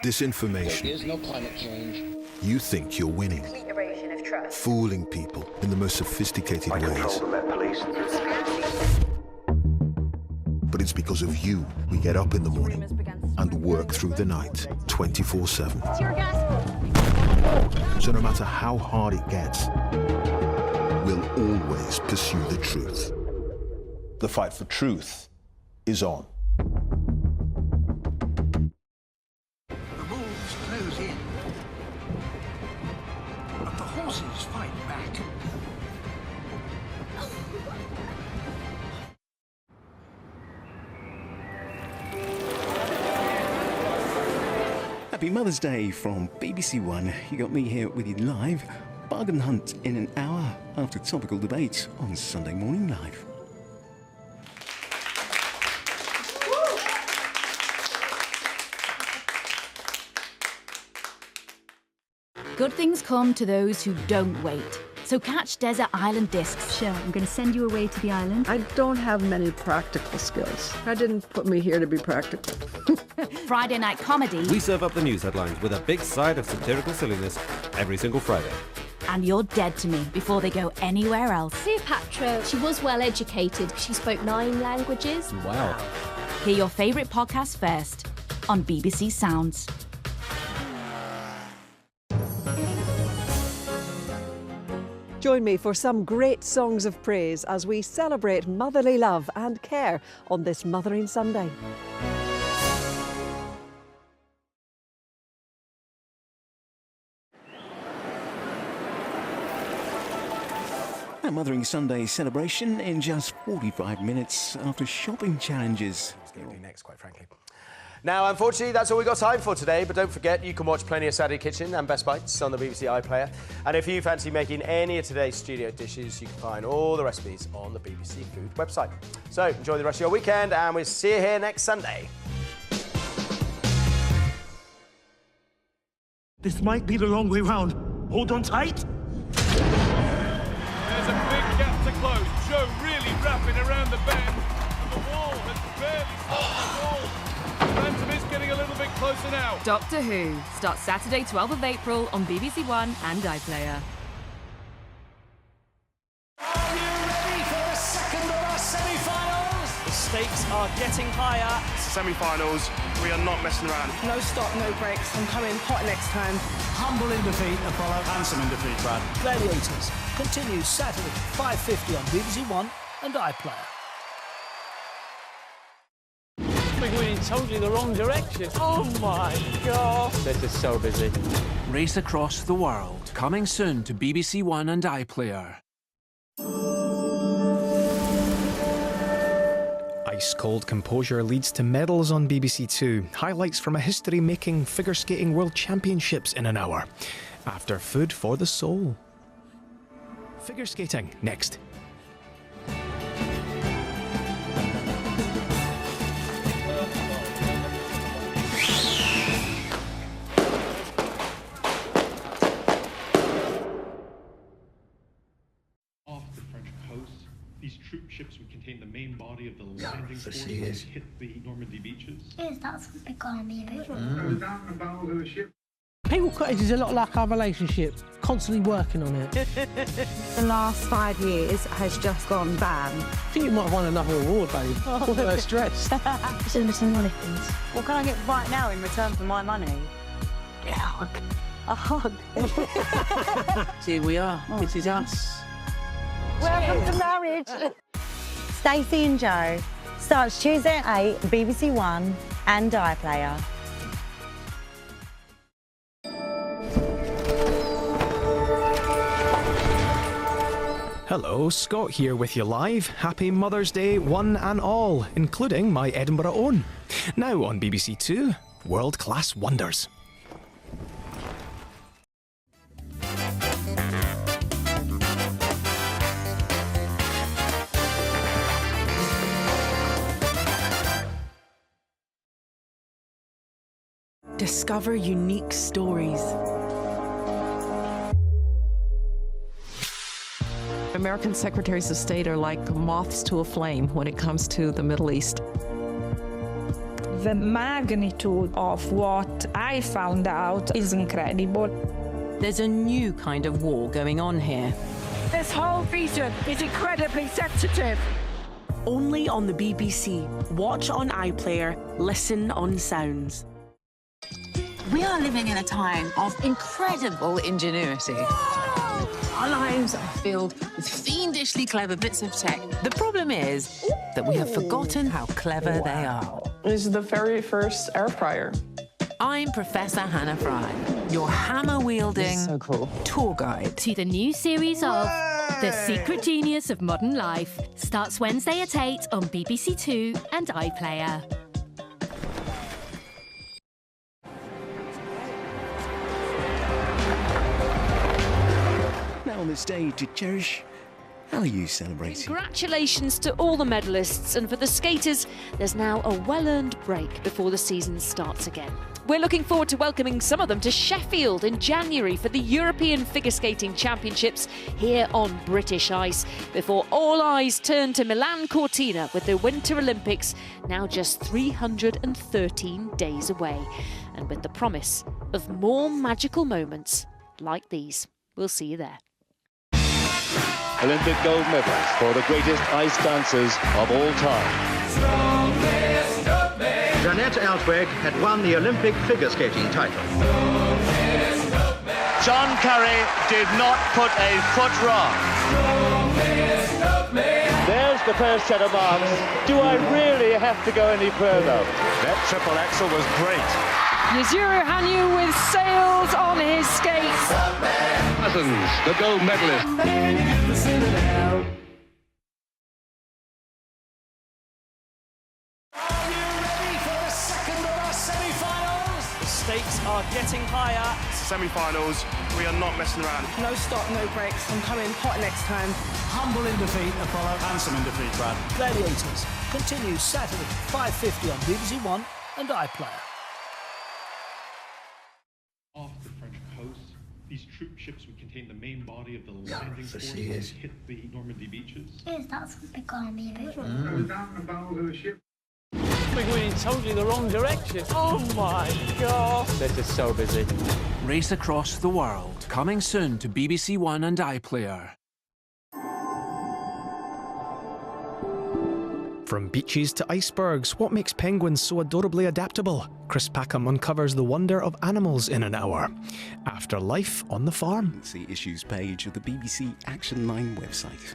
disinformation. There is no climate change. You think you're winning, Complete erosion of trust. fooling people in the most sophisticated ways. But it's because of you we get up in the morning and work through the night 24/7. So no matter how hard it gets, we'll always pursue the truth. The fight for truth is on. The wolves close in, but the horses fight back. Happy Mother's Day from BBC One. You got me here with you live. Bargain hunt in an hour after topical debate on Sunday Morning Live. Good things come to those who don't wait. So catch Desert Island Discs. Sure, I'm going to send you away to the island. I don't have many practical skills. God didn't put me here to be practical. Friday night comedy. We serve up the news headlines with a big side of satirical silliness every single Friday. And you're dead to me before they go anywhere else. Cleopatra, she was well educated. She spoke 9 languages. Wow. Hear your favourite podcast first on BBC Sounds. Join me for some great songs of praise as we celebrate motherly love and care on this Mothering Sunday. A Mothering Sunday celebration in just 45 minutes after shopping challenges. It's going to be next, quite frankly. Now, unfortunately, that's all we've got time for today, but don't forget you can watch plenty of Saturday Kitchen and Best Bites on the BBC iPlayer. And if you fancy making any of today's studio dishes, you can find all the recipes on the BBC Food website. So, enjoy the rest of your weekend, and we'll see you here next Sunday. This might be the long way round. Hold on tight. There's a big gap to close. Joe really wrapping around the bend, and the wall has barely stopped the ball. Phantom is getting a little bit closer now. Doctor Who starts Saturday 12th of April on BBC One and iPlayer. Are you ready for the second of our semi-finals? The stakes are getting higher. It's the semi-finals. We are not messing around. No stop, no breaks. I'm coming hot next time. Humble in defeat, Apollo. Handsome in defeat, Brad. Gladiators continues Saturday, 5:50 on BBC One and iPlayer. We're going in totally the wrong direction. Oh my God. This is so busy. Race Across the World. Coming soon to BBC One and iPlayer. Ice-cold composure leads to medals on BBC Two. Highlights from a history-making figure skating world championships in an hour. After Food for the Soul. Figure skating next. These troop ships would contain the main body of the landing force when they hit the Normandy beaches. Is that something gonna be a bit? People Cottage is a lot like our relationship, constantly working on it. The last 5 years has just gone bam. I think you might have won another award, babe. What a stress. Should have some money, please. What can I get right now in return for my money? Yeah, a hug. Here we are. This is us. Welcome to marriage. Stacey and Joe starts Tuesday at 8, BBC One and iPlayer. Hello, Scott here with you live. Happy Mother's Day, one and all, including my Edinburgh own. Now on BBC Two, World Class Wonders. Discover unique stories. American secretaries of state are like moths to a flame when it comes to the Middle East. The magnitude of what I found out is incredible. There's a new kind of war going on here. This whole region is incredibly sensitive. Only on the BBC. Watch on iPlayer, listen on Sounds. We are living in a time of incredible ingenuity. Our lives are filled with fiendishly clever bits of tech. The problem is that we have forgotten how clever they are. This is the very first air fryer. I'm Professor Hannah Fry, your hammer-wielding tour guide. To the new series of The Secret Genius of Modern Life. Starts Wednesday at 8 on BBC Two and iPlayer. Now on this day to cherish. How are you celebrating? Congratulations to all the medalists, and for the skaters, there's now a well-earned break before the season starts again. We're looking forward to welcoming some of them to Sheffield in January for the European Figure Skating Championships here on British ice, before all eyes turn to Milan Cortina with the Winter Olympics now just 313 days away, and with the promise of more magical moments like these. We'll see you there. Olympic gold medals for the greatest ice dancers of all time. Jeanette Altweg had won the Olympic figure skating title. John Curry did not put a foot wrong. There's the first set of marks. Do I really have to go any further? That triple axel was great. Yuzuru Hanyu with sails on his skates. Athens, the gold medalist. Stakes are getting higher. Semi-finals, we are not messing around. No stop, no breaks. I'm coming hot next time. Humble in defeat, Apollo. Handsome in defeat, Brad. Gladiators continues Saturday, 5:50 on BBC One and iPlayer. Off the French coast, these troop ships would contain the main body of the landing force when it hit the Normandy beaches. Yes, that's what they call me. Down the bow of the ship. We're going totally the wrong direction. Oh my God. This is so busy. Race Across the World. Coming soon to BBC One and iPlayer. From beaches to icebergs, what makes penguins so adorably adaptable? Chris Packham uncovers the wonder of animals in an hour. After life on the farm. It's the issues page of the BBC Action Line website.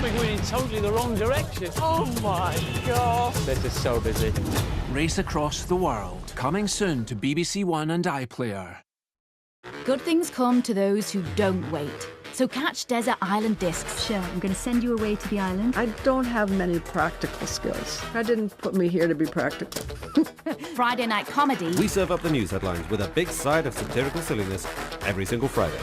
We're going totally the wrong direction. Oh my God. This is so busy. Race Across the World. Coming soon to BBC One and iPlayer. Good things come to those who don't wait. So catch Desert Island Discs. Sure, I'm going to send you away to the island. I don't have many practical skills. I didn't put me here to be practical. Friday night comedy. We serve up the news headlines with a big side of satirical silliness every single Friday.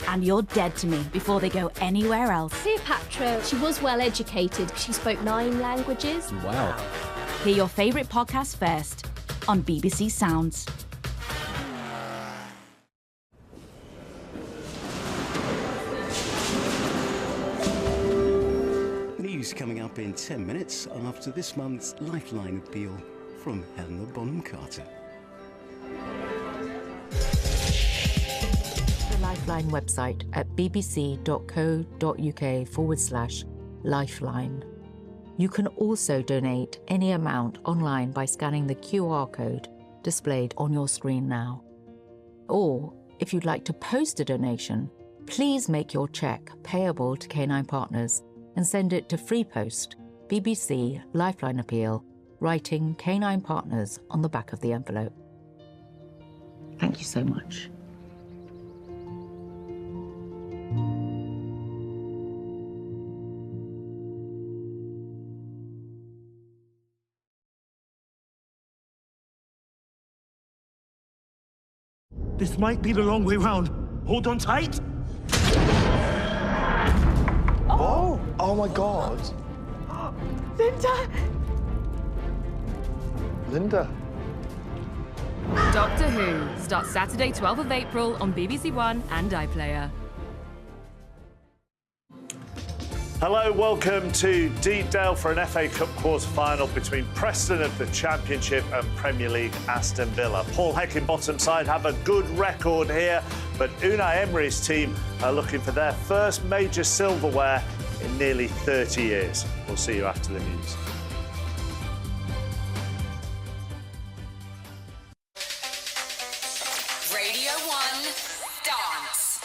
And you're dead to me before they go anywhere else. Cleopatra, she was well educated. She spoke 9 languages. Wow. Hear your favourite podcast first on BBC Sounds. News coming up in 10 minutes after this month's Lifeline appeal from Helena Bonham Carter. The Lifeline website at bbc.co.uk/lifeline. You can also donate any amount online by scanning the QR code displayed on your screen now. Or, if you'd like to post a donation, please make your cheque payable to K9 Partners and send it to Free Post, BBC Lifeline Appeal, writing K9 Partners on the back of the envelope. Thank you so much. This might be the long way round. Hold on tight. Oh! Oh my God. Linda! Linda. Doctor Who starts Saturday 12th of April on BBC One and iPlayer. Hello, welcome to Deepdale for an FA Cup quarter-final between Preston of the Championship and Premier League Aston Villa. Paul Heckingbottom side have a good record here, but Unai Emery's team are looking for their first major silverware in nearly 30 years. We'll see you after the news. Radio 1 Dance.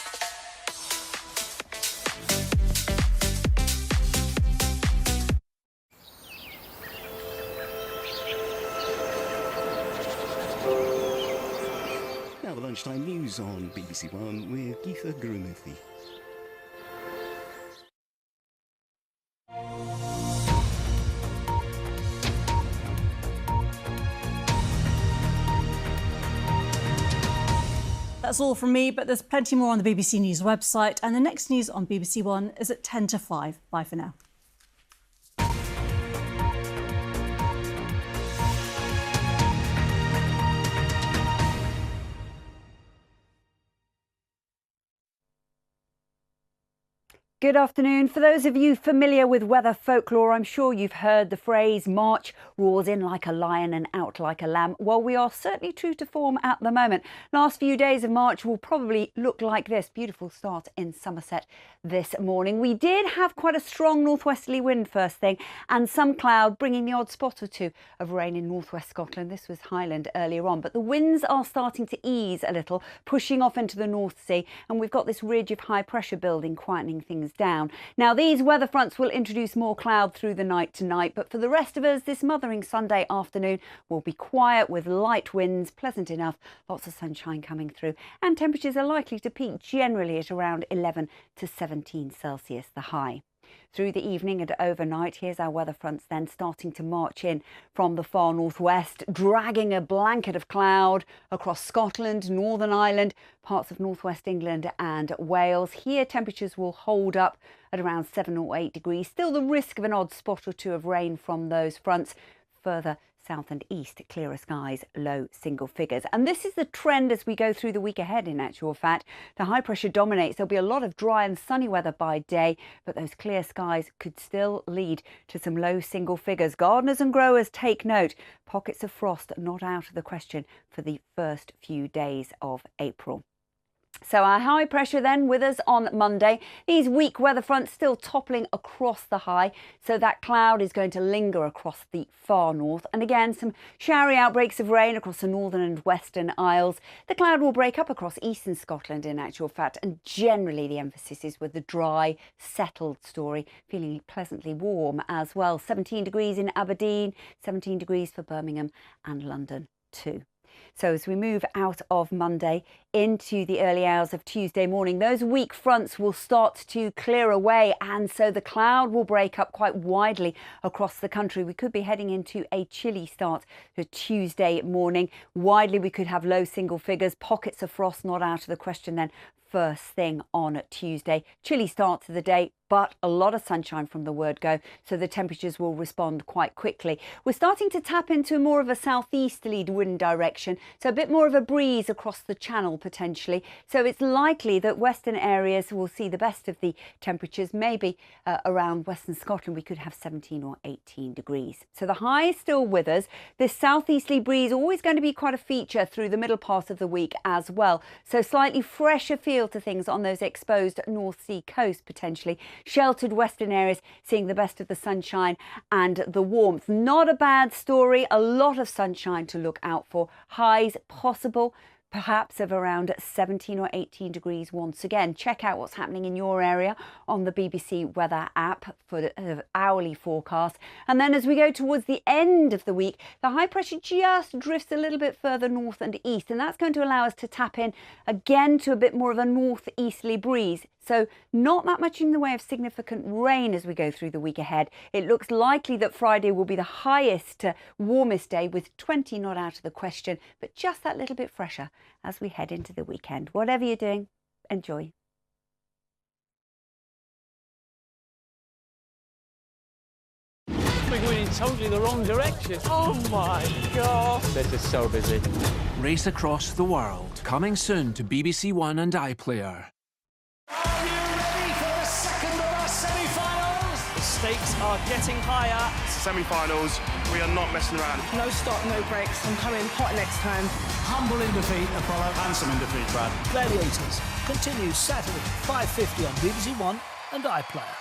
Now the lunchtime news on BBC One with Geetha Gurumurthy. That's all from me, but there's plenty more on the BBC News website, and the next news on BBC One is at 10 to 5. Bye for now. Good afternoon. For those of you familiar with weather folklore, I'm sure you've heard the phrase March roars in like a lion and out like a lamb. Well, we are certainly true to form at the moment. Last few days of March will probably look like this. Beautiful start in Somerset this morning. We did have quite a strong northwesterly wind first thing and some cloud bringing the odd spot or two of rain in northwest Scotland. This was Highland earlier on, but the winds are starting to ease a little, pushing off into the North Sea, and we've got this ridge of high pressure building, quietening things down. Now, these weather fronts will introduce more cloud through the night tonight, but for the rest of us, this Mothering Sunday afternoon will be quiet with light winds, pleasant enough, lots of sunshine coming through, and temperatures are likely to peak generally at around 11 to 17 Celsius, the high. Through the evening and overnight, here's our weather fronts then starting to march in from the far northwest, dragging a blanket of cloud across Scotland, Northern Ireland, parts of northwest England and Wales. Here temperatures will hold up at around 7 or 8 degrees. Still the risk of an odd spot or two of rain from those fronts. Further south and east, clearer skies, low single figures. And this is the trend as we go through the week ahead, in actual fact. The high pressure dominates. There'll be a lot of dry and sunny weather by day, but those clear skies could still lead to some low single figures. Gardeners and growers take note. Pockets of frost not out of the question for the first few days of April. So our high pressure then with us on Monday. These weak weather fronts still toppling across the high, so that cloud is going to linger across the far north. And again, some showery outbreaks of rain across the northern and western Isles. The cloud will break up across eastern Scotland in actual fact, and generally the emphasis is with the dry, settled story, feeling pleasantly warm as well. 17 degrees in Aberdeen, 17 degrees for Birmingham and London too. So as we move out of Monday into the early hours of Tuesday morning, those weak fronts will start to clear away, and so the cloud will break up quite widely across the country. We could be heading into a chilly start to Tuesday morning. Widely we could have low single figures, pockets of frost not out of the question then first thing on Tuesday. Chilly start to the day, but a lot of sunshine from the word go, so the temperatures will respond quite quickly. We're starting to tap into more of a southeasterly wind direction, so a bit more of a breeze across the channel potentially. So it's likely that western areas will see the best of the temperatures. Maybe around western Scotland we could have 17 or 18 degrees. So the high is still with us. This southeasterly breeze always going to be quite a feature through the middle part of the week as well. So slightly fresher feel to things on those exposed North Sea coast potentially. Sheltered western areas seeing the best of the sunshine and the warmth. Not a bad story. A lot of sunshine to look out for. Highs possible perhaps of around 17 or 18 degrees once again. Check out what's happening in your area on the BBC weather app for the hourly forecast. And then as we go towards the end of the week, the high pressure just drifts a little bit further north and east, and that's going to allow us to tap in again to a bit more of a northeasterly breeze. So not that much in the way of significant rain as we go through the week ahead. It looks likely that Friday will be the highest, warmest day with 20 not out of the question, but just that little bit fresher as we head into the weekend. Whatever you're doing, enjoy. we're going in totally the wrong direction. Oh my God. They're just so busy. Race Across the World, coming soon to BBC One and iPlayer. Are you ready for the second of our semi-finals? The stakes are getting higher. Semi-finals, we are not messing around. No stop, no breaks. I'm coming hot next time. Humble in defeat, Apollo. Handsome in defeat, Brad. Gladiators continues Saturday, 5:50 on BBC One and iPlayer.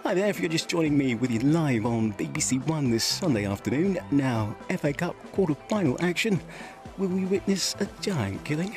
Hi there, if you're just joining me with you live on BBC One this Sunday afternoon. Now, FA Cup quarter-final action. Will we witness a giant killing?